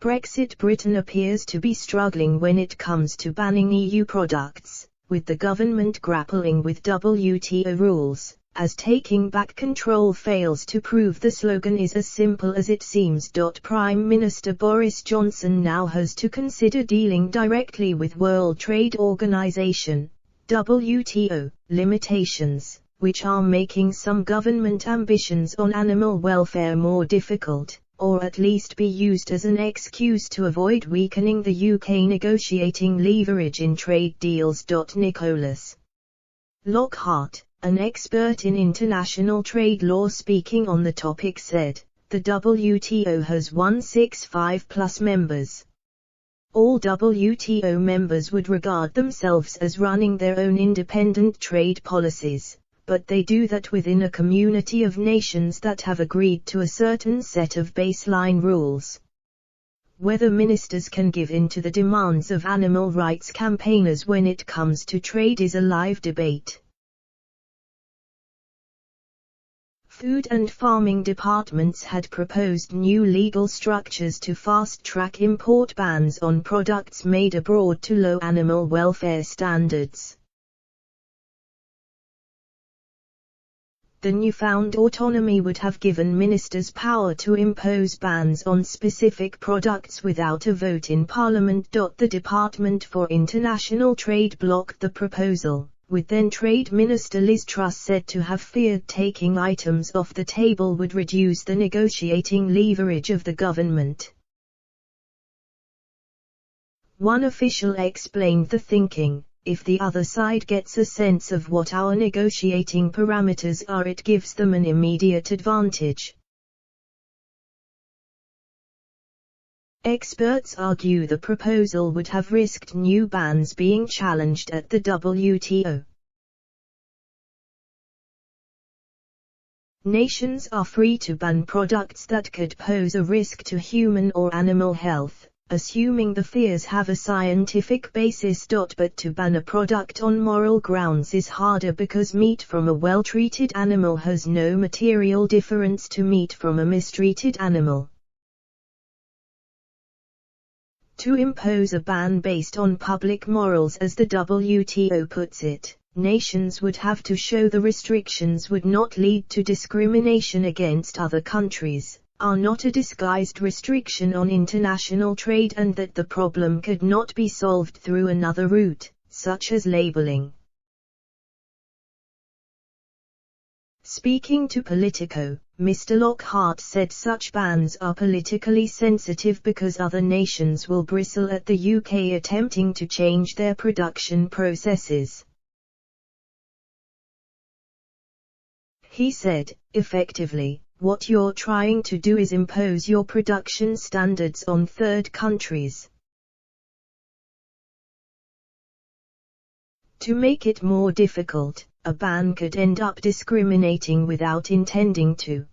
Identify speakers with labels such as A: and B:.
A: Post-Brexit Britain appears to be struggling when it comes to banning EU products, with the government grappling with WTO rules, as taking back control fails to prove the slogan is as simple as it seems. Prime Minister Boris Johnson now has to consider dealing directly with World Trade Organization, WTO, limitations, which are making some government ambitions on animal welfare more difficult, or at least be used as an excuse to avoid weakening the UK negotiating leverage in trade deals. Nicholas Lockhart, an expert in international trade law speaking on the topic, said, "The WTO has 165+ members. All WTO members would regard themselves as running their own independent trade policies, but they do that within a community of nations that have agreed to a certain set of baseline rules. Whether ministers can give in to the demands of animal rights campaigners when it comes to trade is a live debate." Food and farming departments had proposed new legal structures to fast-track import bans on products made abroad to low animal welfare standards. The newfound autonomy would have given ministers power to impose bans on specific products without a vote in Parliament. The Department for International Trade blocked the proposal, with then Trade Minister Liz Truss said to have feared taking items off the table would reduce the negotiating leverage of the government. One official explained the thinking: if the other side gets a sense of what our negotiating parameters are, it gives them an immediate advantage. Experts argue the proposal would have risked new bans being challenged at the WTO. Nations are free to ban products that could pose a risk to human or animal health, assuming the fears have a scientific basis. But to ban a product on moral grounds is harder because meat from a well-treated animal has no material difference to meat from a mistreated animal. To impose a ban based on public morals, as the WTO puts it, nations would have to show the restrictions would not lead to discrimination against other countries, are not a disguised restriction on international trade, and that the problem could not be solved through another route, such as labeling. Speaking to Politico, Mr. Lockhart said such bans are politically sensitive because other nations will bristle at the UK attempting to change their production processes. He said, effectively, what you're trying to do is impose your production standards on third countries. To make it more difficult, a ban could end up discriminating without intending to.